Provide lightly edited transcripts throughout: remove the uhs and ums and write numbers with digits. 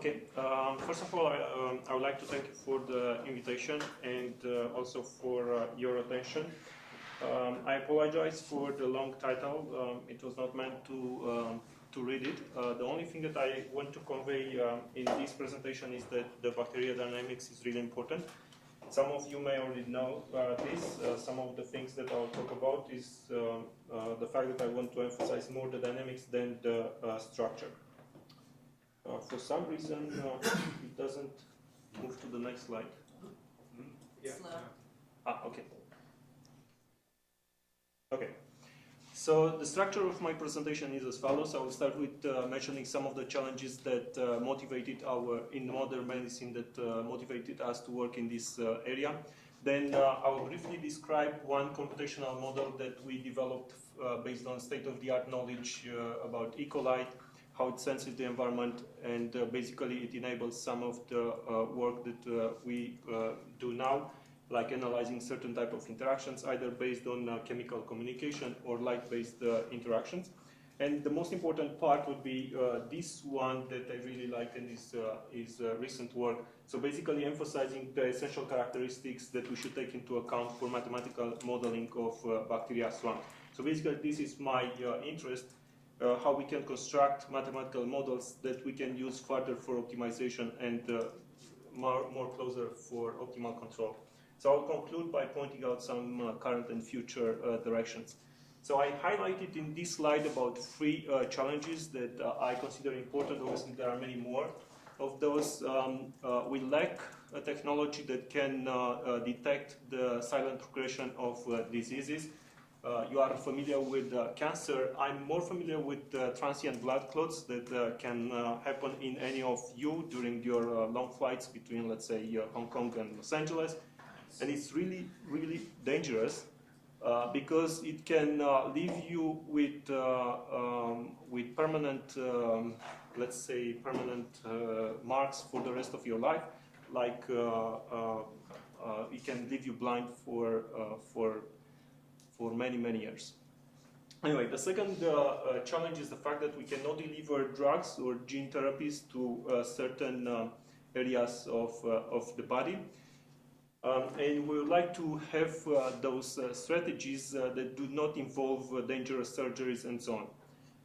Okay. First of all, I would like to thank you for the invitation and also for your attention. I apologize for the long title. It was not meant to read it. The only thing that I want to convey in this presentation is that the bacteria dynamics is really important. Some of you may already know this. Some of the things that I'll talk about is the fact that I want to emphasize more the dynamics than the structure. For some reason, it doesn't move to the next slide. Yeah. Okay. Okay. So the structure of my presentation is as follows. I will start with mentioning some of the challenges that motivated in modern medicine that motivated us to work in this area. Then I will briefly describe one computational model that we developed based on state-of-the-art knowledge about E. coli, how it senses the environment, and basically it enables some of the work that we do now, like analyzing certain type of interactions, either based on chemical communication or light-based interactions. And the most important part would be this one that I really like, and is recent work. So basically emphasizing the essential characteristics that we should take into account for mathematical modeling of bacteria swarms. So basically this is my interest, how we can construct mathematical models that we can use further for optimization and more closer for optimal control. So I'll conclude by pointing out some current and future directions. So I highlighted in this slide about 3 challenges that I consider important. Obviously, there are many more of those. We lack a technology that can detect the silent progression of diseases. You are familiar with cancer. I'm more familiar with transient blood clots that can happen in any of you during your long flights between, let's say, Hong Kong and Los Angeles. And it's really, really dangerous because it can leave you with permanent, let's say, permanent marks for the rest of your life. Like it can leave you blind for many, many years. Anyway, the second challenge is the fact that we cannot deliver drugs or gene therapies to certain areas of the body. And we would like to have those strategies that do not involve dangerous surgeries and so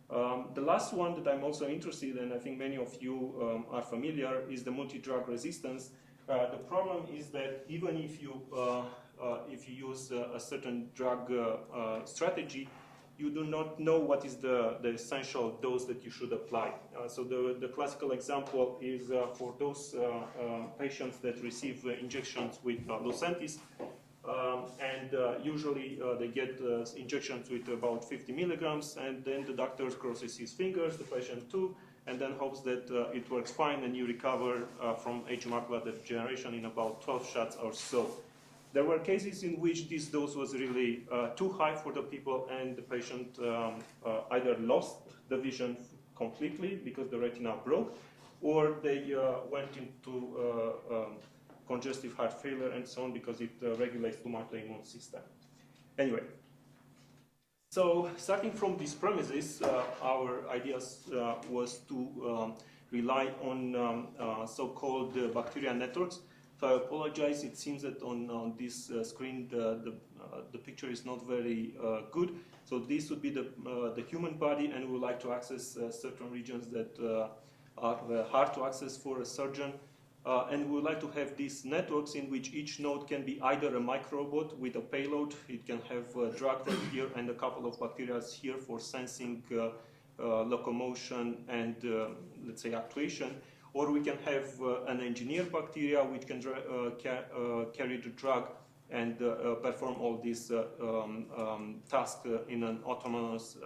on. The last one that I'm also interested in, I think many of you are familiar, is the multi-drug resistance. The problem is that even if you use a certain drug strategy, you do not know what is the essential dose that you should apply. So the classical example is for those patients that receive injections with Lucentis, and usually they get injections with about 50 milligrams, and then the doctor crosses his fingers, the patient too, and then hopes that it works fine and you recover from age macular degeneration in about 12 shots or so. There were cases in which this dose was really too high for the people, and the patient either lost the vision completely because the retina broke, or they went into congestive heart failure and so on because it regulates too much the immune system. Anyway, so starting from these premises, our ideas was to rely on so-called bacterial networks. So I apologize, it seems that on this screen the picture is not very good. So this would be the human body, and we would like to access certain regions that are hard to access for a surgeon. And we would like to have these networks in which each node can be either a microbot with a payload. It can have a drug right here and a couple of bacteria here for sensing locomotion and, let's say, actuation. Or we can have an engineered bacteria which can carry the drug and perform all these tasks in an autonomous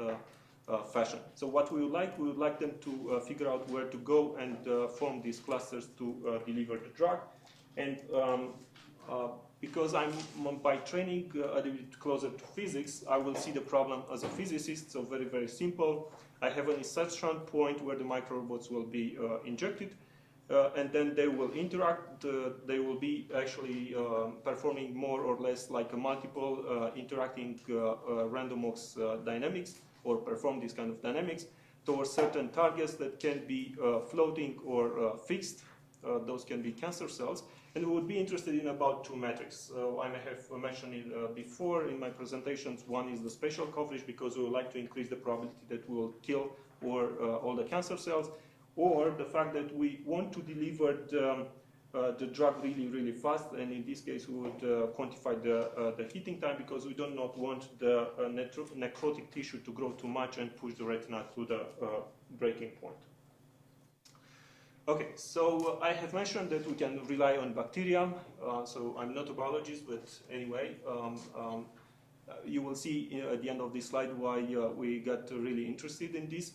fashion. So what we would like them to figure out where to go and form these clusters to deliver the drug. And because I'm by training a little bit closer to physics, I will see the problem as a physicist. So very, very simple. I have an insertion point where the microrobots will be injected, and then they will interact. They will be actually performing more or less like a multiple interacting random walks dynamics, or perform this kind of dynamics towards certain targets that can be floating or fixed. Those can be cancer cells. And we would be interested in about two metrics. So I may have mentioned it before in my presentations. One is the spatial coverage, because we would like to increase the probability that we will kill all the cancer cells, or the fact that we want to deliver the drug really, really fast. And in this case, we would quantify the heating time, because we do not want the necrotic tissue to grow too much and push the retina to the breaking point. Okay, so I have mentioned that we can rely on bacteria. So I'm not a biologist, but anyway, you will see at the end of this slide why we got really interested in this.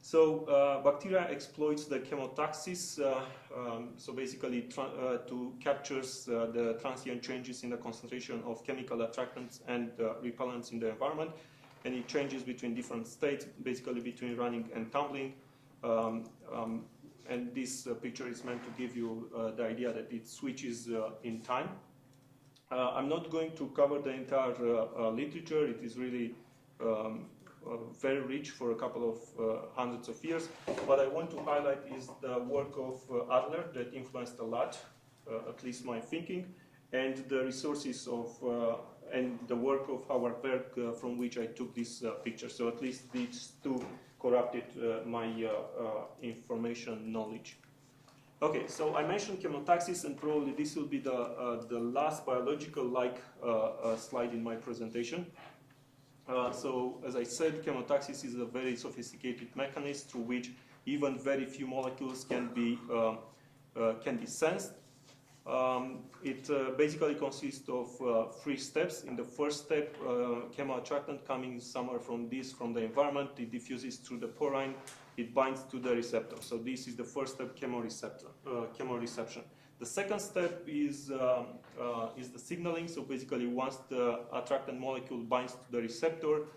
So bacteria exploits the chemotaxis, so basically to captures the transient changes in the concentration of chemical attractants and repellents in the environment, and it changes between different states, basically between running and tumbling. And this picture is meant to give you the idea that it switches in time. I'm not going to cover the entire literature. It is really very rich for a couple of hundreds of years. What I want to highlight is the work of Adler that influenced a lot, at least my thinking, and the resources of and the work of Howard Berg, from which I took this picture. So at least these two corrupted my information knowledge. Okay, so I mentioned chemotaxis, and probably this will be the last biological-like slide in my presentation. So, as I said, chemotaxis is a very sophisticated mechanism through which even very few molecules can be sensed. It basically consists of 3 steps. In the first step, chemoattractant coming somewhere from the environment, it diffuses through the porine, it binds to the receptor. So this is the first step, chemoreception. The second step is the signaling. So basically, once the attractant molecule binds to the receptor,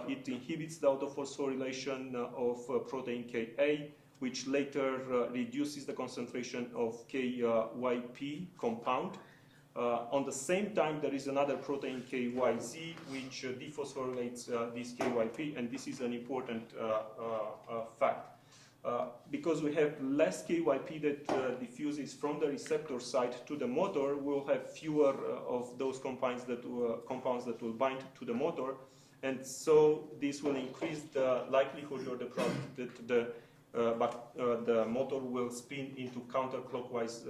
it inhibits the autophosphorylation of protein Ka, which later reduces the concentration of KYP compound. On the same time, there is another protein KYZ, which dephosphorylates this KYP, and this is an important fact. Because we have less KYP that diffuses from the receptor side to the motor, we'll have fewer of those compounds that will bind to the motor, and so this will increase the likelihood or the probability that the motor will spin into counterclockwise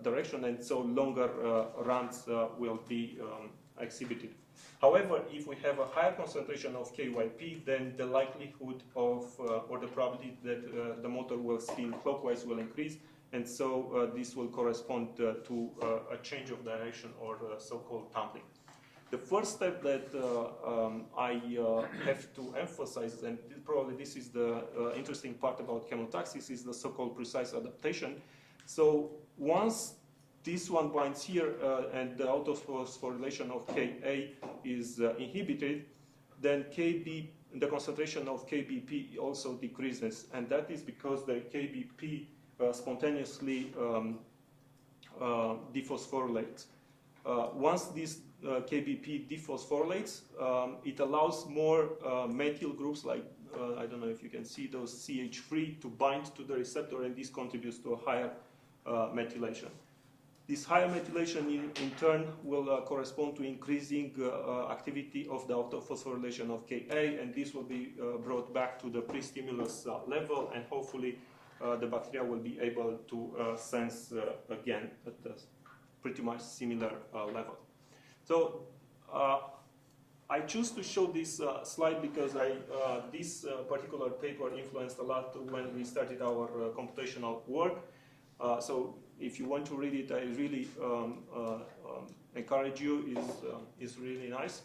direction, and so longer runs will be exhibited. However, if we have a higher concentration of KYP, then the likelihood of or the probability that the motor will spin clockwise will increase, and so this will correspond to a change of direction, or so-called tumbling. The first step that I have to emphasize, and probably this is the interesting part about chemotaxis, is the so-called precise adaptation. So once this one binds here and the autophosphorylation of Ka is inhibited, then the concentration of Kbp also decreases, and that is because the Kbp spontaneously dephosphorylates. Once this Kbp dephosphorylates, it allows more methyl groups, like I don't know if you can see those CH3, to bind to the receptor, and this contributes to a higher methylation. This higher methylation in turn will correspond to increasing activity of the autophosphorylation of Ka, and this will be brought back to the pre-stimulus level, and hopefully the bacteria will be able to sense again at a pretty much similar level. So I choose to show this slide because this particular paper influenced a lot when we started our computational work. So if you want to read it, I really encourage you. It's really nice.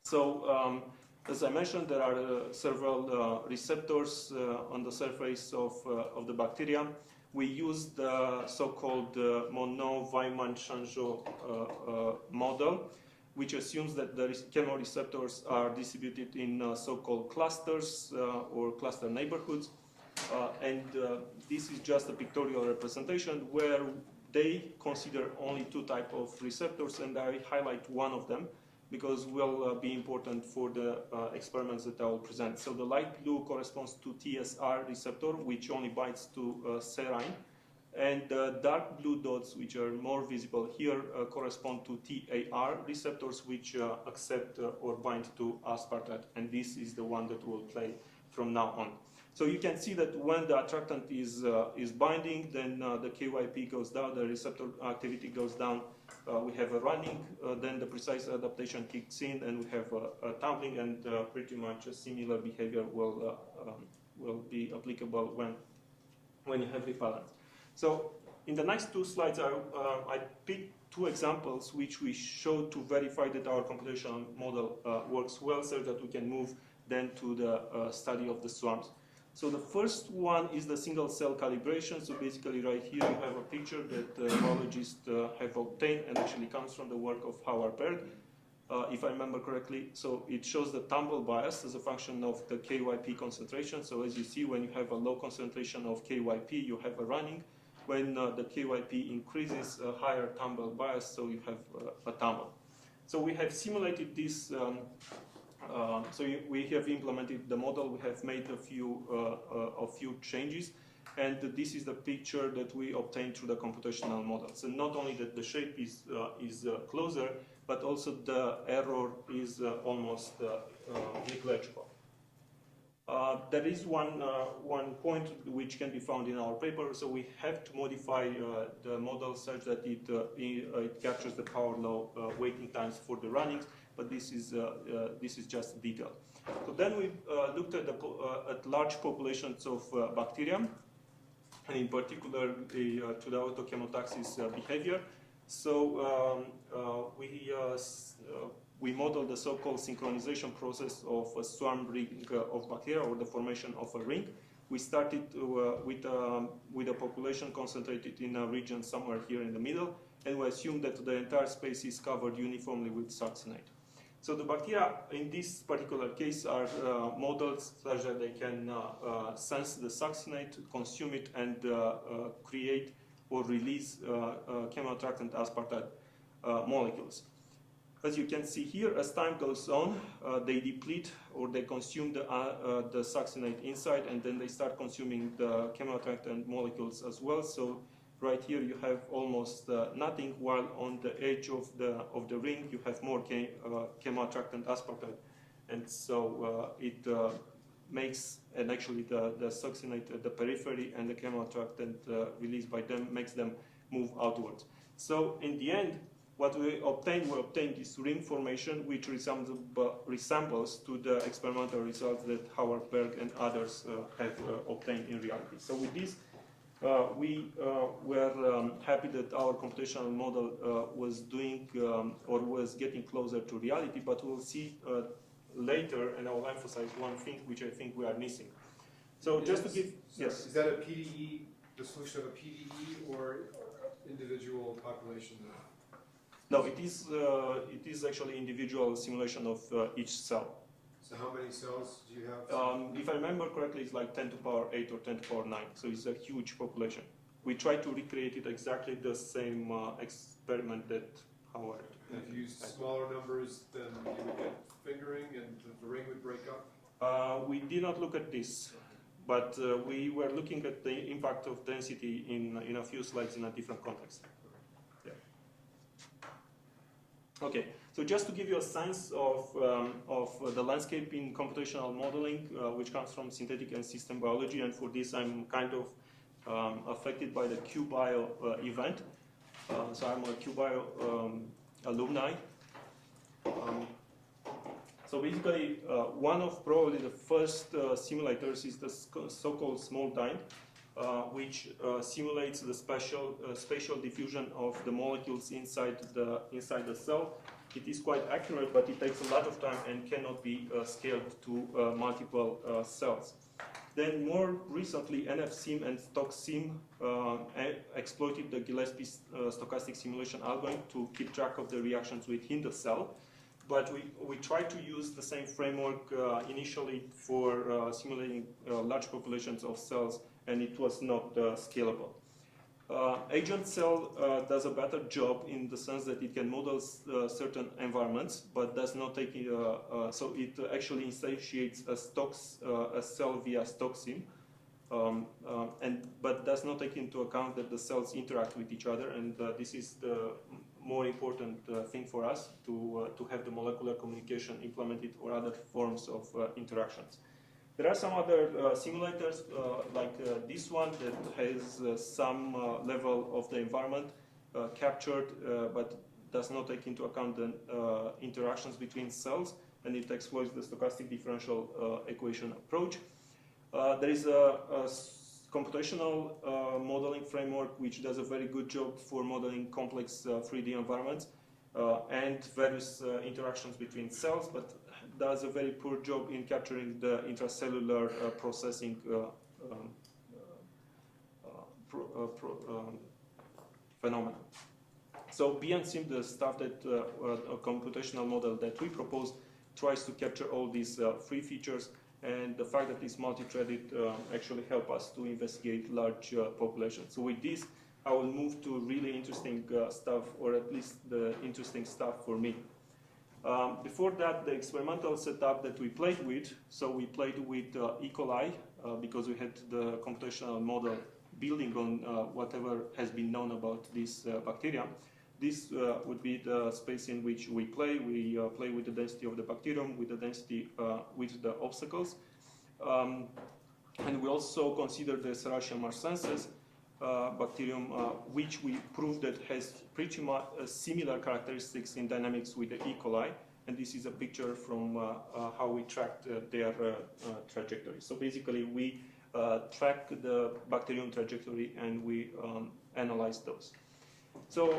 So as I mentioned, there are several receptors on the surface of the bacteria. We use the so-called Monod-Weyman-Changeau model, which assumes that the chemoreceptors are distributed in so-called clusters or cluster neighborhoods. And this is just a pictorial representation where they consider only 2 types of receptors, and I highlight one of them. because will be important for the experiments that I will present. So the light blue corresponds to TSR receptor, which only binds to serine, and the dark blue dots, which are more visible here, correspond to TAR receptors, which accept or bind to aspartate, and this is the one that will play from now on. So you can see that when the attractant is binding, then the KYP goes down, the receptor activity goes down. We have a running, then the precise adaptation kicks in, and we have a tumbling, and pretty much a similar behavior will be applicable when you have repellent. So in the next two slides, I picked two examples which we show to verify that our computational model works well, so that we can move then to the study of the swarms. So the first one is the single cell calibration. So basically right here you have a picture that biologists have obtained, and actually comes from the work of Howard Berg, if I remember correctly. So it shows the tumble bias as a function of the KYP concentration. So as you see, when you have a low concentration of KYP, you have a running. When the KYP increases, a higher tumble bias, so you have a tumble. So we have simulated this. We have implemented the model. We have made a few changes, and this is the picture that we obtained through the computational model. So not only that the shape is closer, but also the error is almost negligible. There is one point which can be found in our paper. So we have to modify the model such that it captures the power law waiting times for the runnings, but this is just a detail. So then we looked at large populations of bacteria, and in particular to the autochemotaxis behavior. So we modeled the so-called synchronization process of a swarm ring of bacteria, or the formation of a ring. We started with a population concentrated in a region somewhere here in the middle, and we assumed that the entire space is covered uniformly with succinate. So the bacteria in this particular case are modeled such that they can sense the succinate, consume it, and create or release chemoattractant aspartate molecules. As you can see here, as time goes on, they deplete or they consume the succinate inside, and then they start consuming the chemoattractant molecules as well. So right here you have almost nothing, while on the edge of the ring you have more chemoattractant aspartate, and so it makes, and actually the succinate at the periphery and the chemoattractant released by them makes them move outwards. So in the end, what we obtained this ring formation, which resembles to the experimental results that Howard Berg and others have obtained in reality. So with this, we were happy that our computational model was doing or was getting closer to reality, but we'll see later, and I will emphasize one thing which I think we are missing. So just to give, yes. Is that a PDE, the solution of a PDE, or individual population? No, it is actually individual simulation of each cell. So how many cells do you have? If I remember correctly, it's like 10 to the power 8 or 10 to the power 9. So it's a huge population. We try to recreate it exactly the same experiment that Howard. And if you use smaller numbers, then you would get fingering and the ring would break up? We did not look at this, but we were looking at the impact of density in a few slides in a different context. Yeah. Okay, so just to give you a sense of the landscape in computational modeling, which comes from synthetic and system biology, and for this I'm kind of affected by the QBio event. So I'm a QBio alumni. So basically, one of probably the first simulators is the so-called small time, which simulates the spatial diffusion of the molecules inside the cell. It is quite accurate, but it takes a lot of time and cannot be scaled to multiple cells. Then more recently, NFSIM and StochSim exploited the Gillespie stochastic simulation algorithm to keep track of the reactions within the cell. But we tried to use the same framework initially for simulating large populations of cells, and it was not scalable. Agent cell does a better job in the sense that it can model certain environments, but does not take so it actually instantiates a cell via stock sim, but does not take into account that the cells interact with each other, and this is the more important thing for us to have the molecular communication implemented or other forms of interactions. There are some other simulators like this one that has some level of the environment captured, but does not take into account the interactions between cells, and it exploits the stochastic differential equation approach. There is a computational modeling framework which does a very good job for modeling complex 3D environments and various interactions between cells, but does a very poor job in capturing the intracellular processing phenomena. So BNSIM, the stuff that a computational model that we propose, tries to capture all these three features, and the fact that it's multi-threaded actually help us to investigate large populations. So with this, I will move to really interesting stuff, or at least the interesting stuff for me. Before that, the experimental setup that we played with, so we played with E. coli because we had the computational model building on whatever has been known about this bacteria. This would be the space in which we play. We play with the density of the bacterium, with the density with the obstacles. And we also consider the Serratia marsensis bacterium, which we proved that has pretty much similar characteristics in dynamics with the E. coli. And this is a picture from how we tracked their trajectory. So basically, we track the bacterium trajectory and we analyze those. So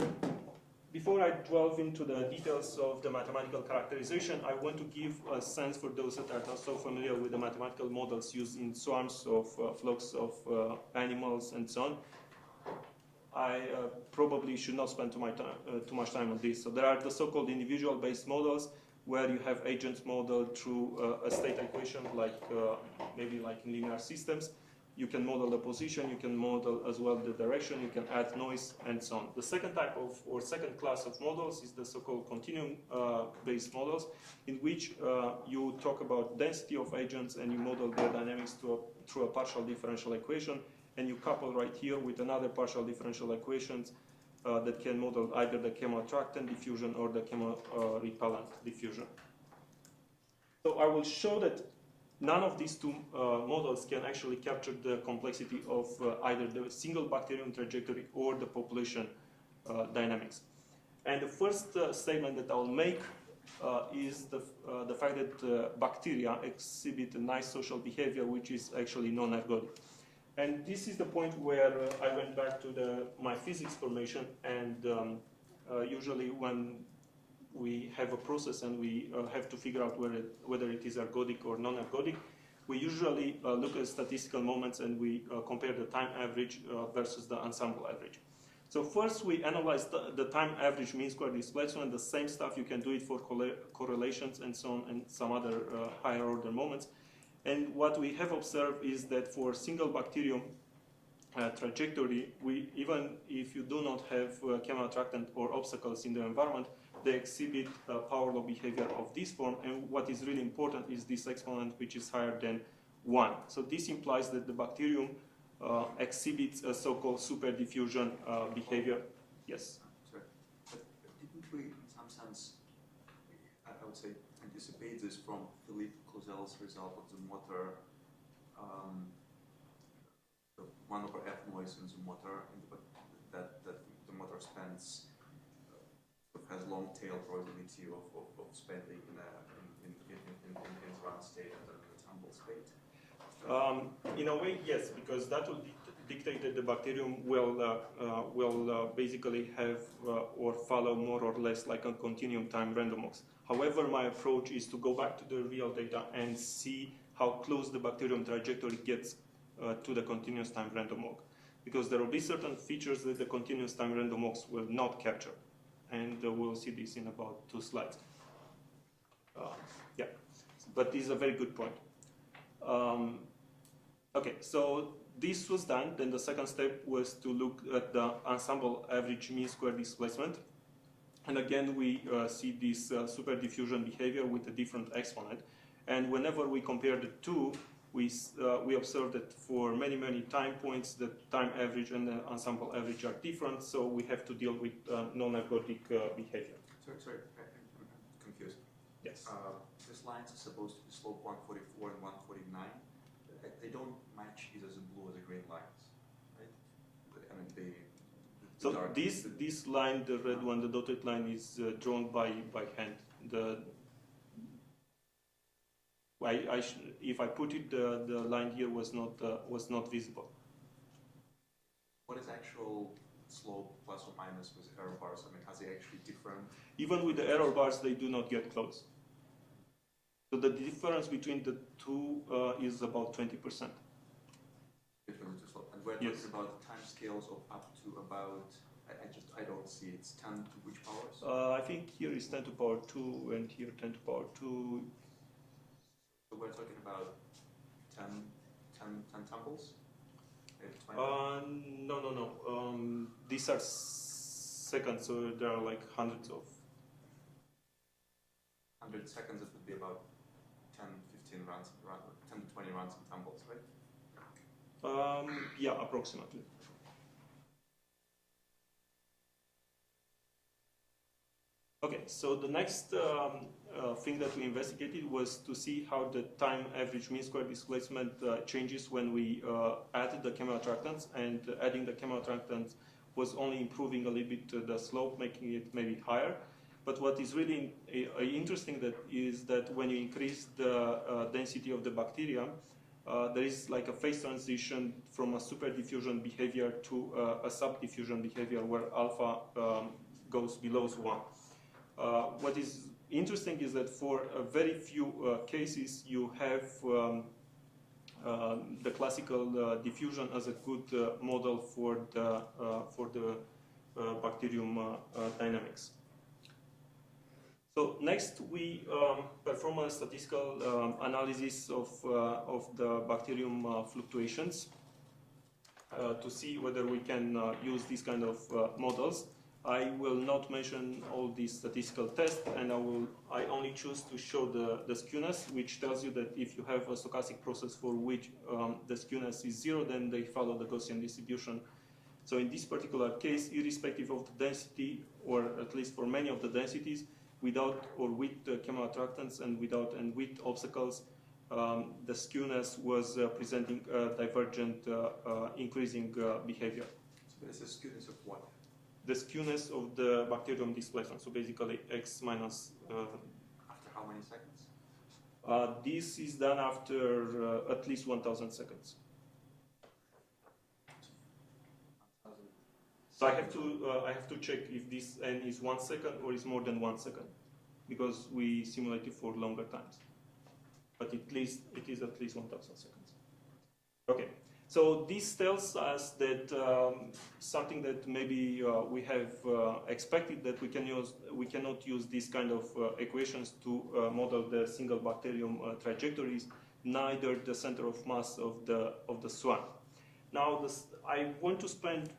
before I delve into the details of the mathematical characterization, I want to give a sense for those that are not so familiar with the mathematical models used in swarms of flocks of animals and so on. I probably should not spend too much time on this. So there are the so-called individual-based models where you have agents modeled through a state equation, like maybe like in linear systems. You can model the position, you can model as well the direction, you can add noise, and so on. The second type of, or second class of models is the so-called continuum-based models, in which you talk about density of agents and you model their dynamics through a partial differential equation, and you couple right here with another partial differential equations that can model either the chemoattractant diffusion or the chemorepellent diffusion. So I will show that none of these two models can actually capture the complexity of either the single bacterium trajectory or the population dynamics. And the first statement that I'll make is the fact that bacteria exhibit a nice social behavior which is actually non-ergodic. And this is the point where I went back to my physics formation, and usually when we have a process and we have to figure out whether it is ergodic or non-ergodic, we usually look at statistical moments and we compare the time average versus the ensemble average. So first we analyze the time average mean square displacement, the same stuff you can do it for correlations and so on, and some other higher order moments. And what we have observed is that for single bacterium trajectory, even if you do not have chemoattractant or obstacles in the environment, they exhibit power law behavior of this form, and what is really important is this exponent which is higher than 1. So this implies that the bacterium exhibits a so-called super diffusion behavior. Yes? Sorry, but didn't we, in some sense, I would say, anticipate this from Philippe Clausel's result of the motor, the 1 over F noise in the motor, that the motor spends has long tail probability of spending in run state and an ensemble state? In a way, yes, because that will dictate that the bacterium will basically have or follow more or less like a continuum time random walks. However, my approach is to go back to the real data and see how close the bacterium trajectory gets to the continuous time random walk. Because there will be certain features that the continuous time random walks will not capture. And we'll see this in about 2 slides. Yeah, but this is a very good point. Okay, so this was done. Then the second step was to look at the ensemble average mean square displacement. And again, we see this super diffusion behavior with a different exponent. And whenever we compare the two, we observe that for many, many time points, the time average and the ensemble average are different. So we have to deal with non-ergodic behavior. Sorry, I'm confused. Yes. These lines are supposed to be slope 144 and 149. They don't match either the blue or the green lines, right? I mean, So this line, the red one, the dotted line, is drawn by hand. If I put it, the line here was not visible. What is actual slope plus or minus with error bars? I mean, are they actually different? Even with the error bars, they do not get close. So the difference between the two is about 20%. Between the two slopes. And we're talking about time scales of up to about, I don't see, it's 10 to which powers? I think here is 10 to power 2 and here 10 to power 2. So we're talking about 10 tumbles? Maybe 20? No. These are seconds, so there are like hundreds of. 100 seconds, it would be about 10, 15 runs, 10 to 20 runs and tumbles, right? Yeah, approximately. Okay, so the next thing that we investigated was to see how the time average mean square displacement changes when we added the camera attractants, and adding the camera attractants was only improving a little bit the slope, making it maybe higher. But what is really interesting is that when you increase the density of the bacteria, there is like a phase transition from a super diffusion behavior to a subdiffusion behavior where alpha goes below 1. What is interesting is that for a very few cases, you have the classical diffusion as a good model for the bacterium dynamics. So next, we perform a statistical analysis of the bacterium fluctuations to see whether we can use these kind of models. I will not mention all these statistical tests, and I only choose to show the skewness, which tells you that if you have a stochastic process for which the skewness is 0, then they follow the Gaussian distribution. So in this particular case, irrespective of the density, or at least for many of the densities, without or with camera attractants and without and with obstacles, the skewness was presenting a divergent increasing behavior. So this is skewness of what? The skewness of the bacterium displacement, so basically x minus. After how many seconds? This is done after at least 1,000 seconds. So I have to check if this n is 1 second or is more than 1 second, because we simulate it for longer times. But it is at least 1,000 seconds. Okay. So this tells us that something that maybe we have expected, that we cannot use these kind of equations to model the single bacterium trajectories, neither the center of mass of the swan. Now, I want to spend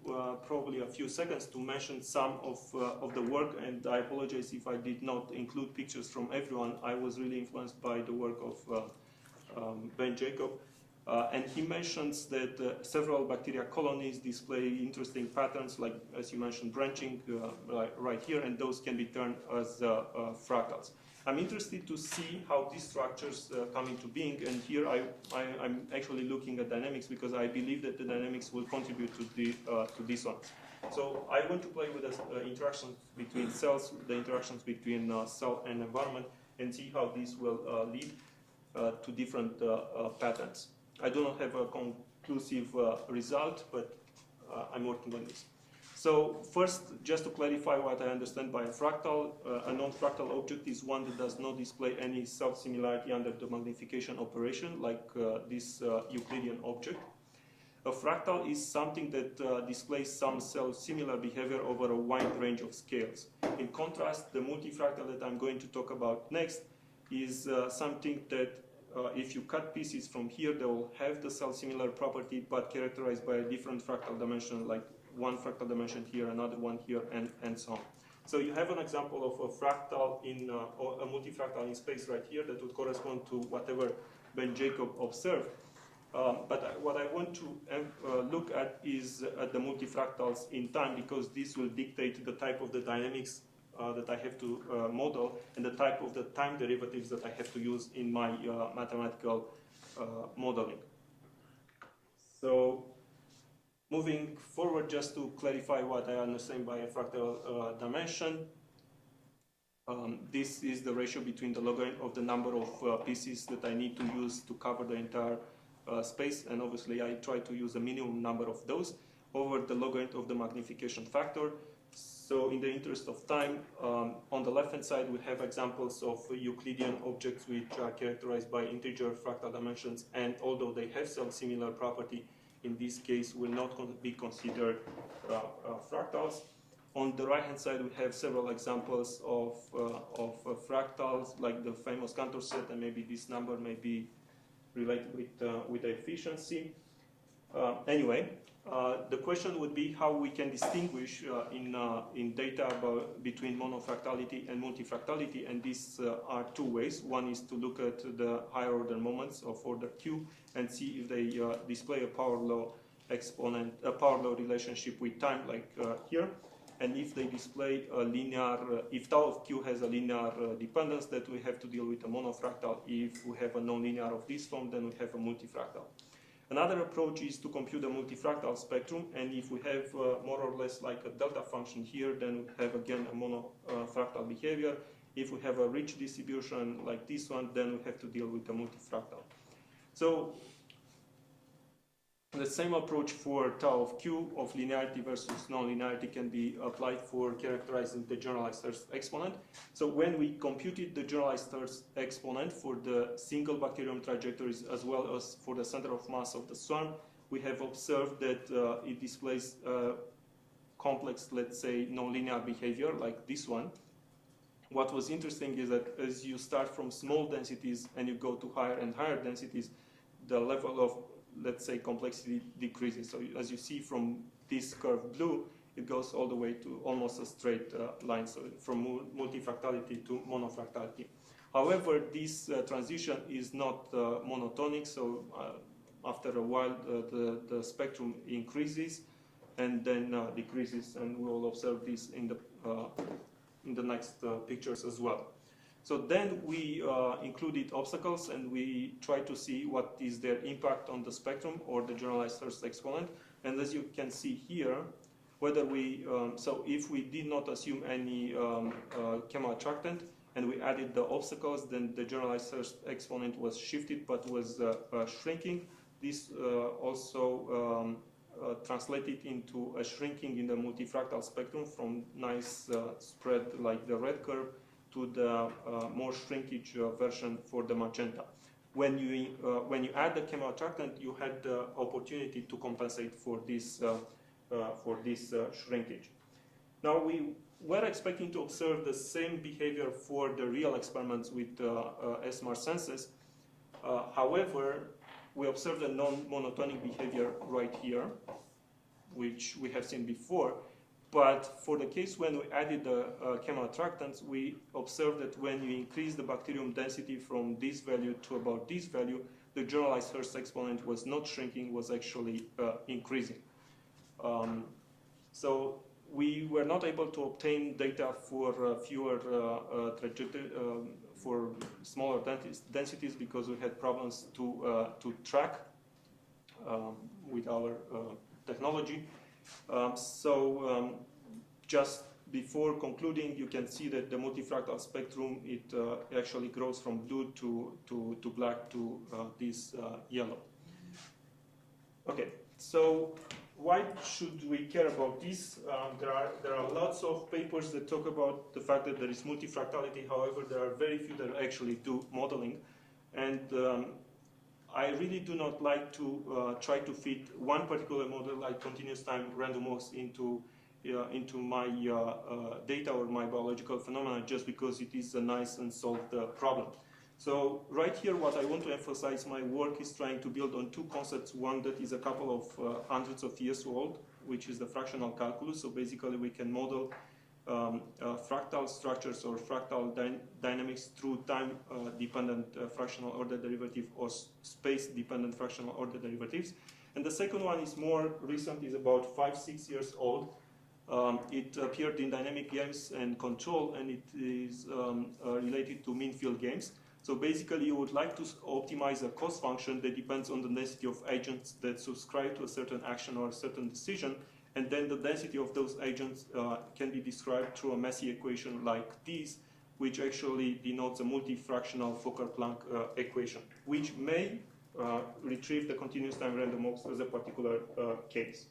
probably a few seconds to mention some of the work, and I apologize if I did not include pictures from everyone. I was really influenced by the work of Ben Jacob. And he mentions that several bacteria colonies display interesting patterns, like, as you mentioned, branching right here, and those can be turned as fractals. I'm interested to see how these structures come into being, and here I'm actually looking at dynamics because I believe that the dynamics will contribute to this one. So I want to play with the interactions between cells, the interactions between cell and environment, and see how this will lead to different patterns. I do not have a conclusive result, but I'm working on this. So first, just to clarify what I understand by a fractal, a non-fractal object is one that does not display any self-similarity under the magnification operation, like this Euclidean object. A fractal is something that displays some self-similar behavior over a wide range of scales. In contrast, the multifractal that I'm going to talk about next is something that if you cut pieces from here, they will have the cell similar property, but characterized by a different fractal dimension, like one fractal dimension here, another one here, and so on. So you have an example of a fractal or a multifractal in space right here that would correspond to whatever Ben Jacob observed. But what I want to look at is at the multifractals in time, because this will dictate the type of the dynamics that I have to model and the type of the time derivatives that I have to use in my mathematical modeling. So moving forward, just to clarify what I understand by a fractal dimension, this is the ratio between the logarithm of the number of pieces that I need to use to cover the entire space, and obviously I try to use a minimum number of those over the logarithm of the magnification factor. So in the interest of time, on the left hand side we have examples of Euclidean objects which are characterized by integer fractal dimensions, and although they have some similar property, in this case will not be considered fractals. On the right hand side we have several examples of fractals, like the famous Cantor set, and maybe this number may be related with the efficiency. Anyway, the question would be how we can distinguish in data between monofractality and multifractality, and these are two ways. One is to look at the higher order moments of order Q and see if they display a power law exponent, a power law relationship with time, like here, and if they display a linear, if tau of Q has a linear dependence, that we have to deal with a monofractal. If we have a nonlinear of this form, then we have a multifractal. Another approach is to compute a multifractal spectrum, and if we have more or less like a delta function here, then we have again a monofractal behavior. If we have a rich distribution like this one, then we have to deal with a multifractal. So the same approach for tau of Q of linearity versus non-linearity can be applied for characterizing the generalized Hurst exponent. So when we computed the generalized Hurst exponent for the single bacterium trajectories as well as for the center of mass of the swarm, we have observed that it displays complex, let's say, nonlinear behavior like this one. What was interesting is that as you start from small densities and you go to higher and higher densities, the level of, let's say, complexity decreases. So as you see from this curve blue, it goes all the way to almost a straight line, so from multifractality to monofractality. However, this transition is not monotonic, so after a while the spectrum increases and then decreases, and we will observe this in the next pictures as well. So then we included obstacles, and we try to see what is their impact on the spectrum or the generalized Hurst exponent. And as you can see here, whether we, so if we did not assume any chemoattractant and we added the obstacles, then the generalized Hurst exponent was shifted but was shrinking. This also translated into a shrinking in the multifractal spectrum from nice spread like the red curve to the more shrinkage version for the magenta. When you add the chemoattractant, you had the opportunity to compensate for this shrinkage. Now we were expecting to observe the same behavior for the real experiments with SMR senses. However, we observed a non-monotonic behavior right here, which we have seen before. But for the case when we added the chemoattractants, we observed that when you increase the bacterium density from this value to about this value, the generalized Hurst exponent was not shrinking, was actually increasing. So we were not able to obtain data for fewer for smaller densities because we had problems to track with our technology. Just before concluding, you can see that the multifractal spectrum, it actually grows from blue to black to this yellow. Okay, so why should we care about this? There are lots of papers that talk about the fact that there is multifractality. However, there are very few that actually do modeling, and I really do not like to try to fit one particular model like continuous time random walks into my data or my biological phenomena just because it is a nice and solved problem. So right here, what I want to emphasize, my work is trying to build on two concepts. One that is a couple of hundreds of years old, which is the fractional calculus. So basically, we can model fractal structures or fractal dynamics through time-dependent fractional order derivative or space-dependent fractional order derivatives. And the second one is more recent, is about 5-6 years old. It appeared in dynamic games and control, and it is related to mean field games. So basically, you would like to optimize a cost function that depends on the density of agents that subscribe to a certain action or a certain decision, and then the density of those agents can be described through a messy equation like this, which actually denotes a multifractional Fokker-Planck equation, which may retrieve the continuous time random walks as a particular case.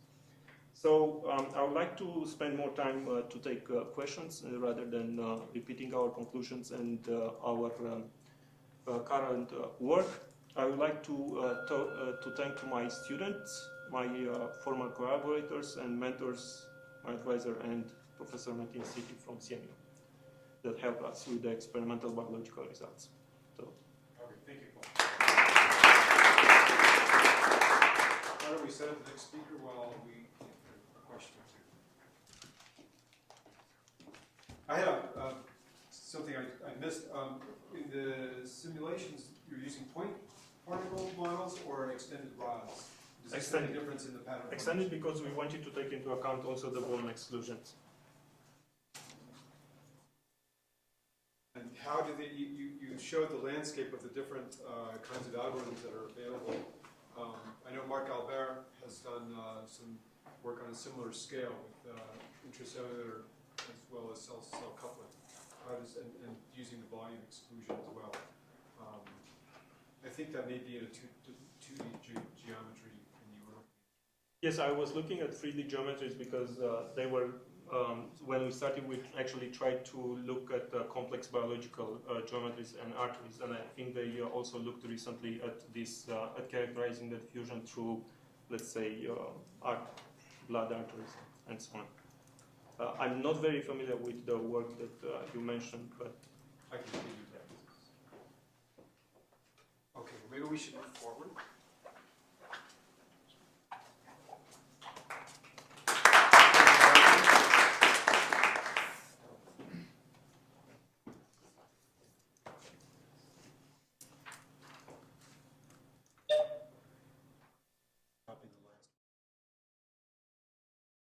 So I would like to spend more time to take questions rather than repeating our conclusions and our current work. I would like to thank to my students, my former collaborators and mentors, my advisor and Professor Martin City from CMU that helped us with the experimental biological results. So. Okay, thank you, Paul. Why don't we set up the next speaker while we get a question or two? I have something I missed. In the simulations, you're using point particle models or extended rods? Does this make a difference in the pattern? Extended because we wanted to take into account also the volume exclusions. And how do they, you showed the landscape of the different kinds of algorithms that are available. I know Marc Albert has done some work on a similar scale with intracellular as well as cell-to-cell coupling. And using the volume exclusion as well. I think that may be in a 2D geometry, and you were. Yes, I was looking at 3D geometries because they were, when we started, we actually tried to look at complex biological geometries and arteries, and I think they also looked recently at this, at characterizing the diffusion through, let's say, blood arteries and so on. I'm not very familiar with the work that you mentioned, but I can give you that. Okay, maybe we should move forward.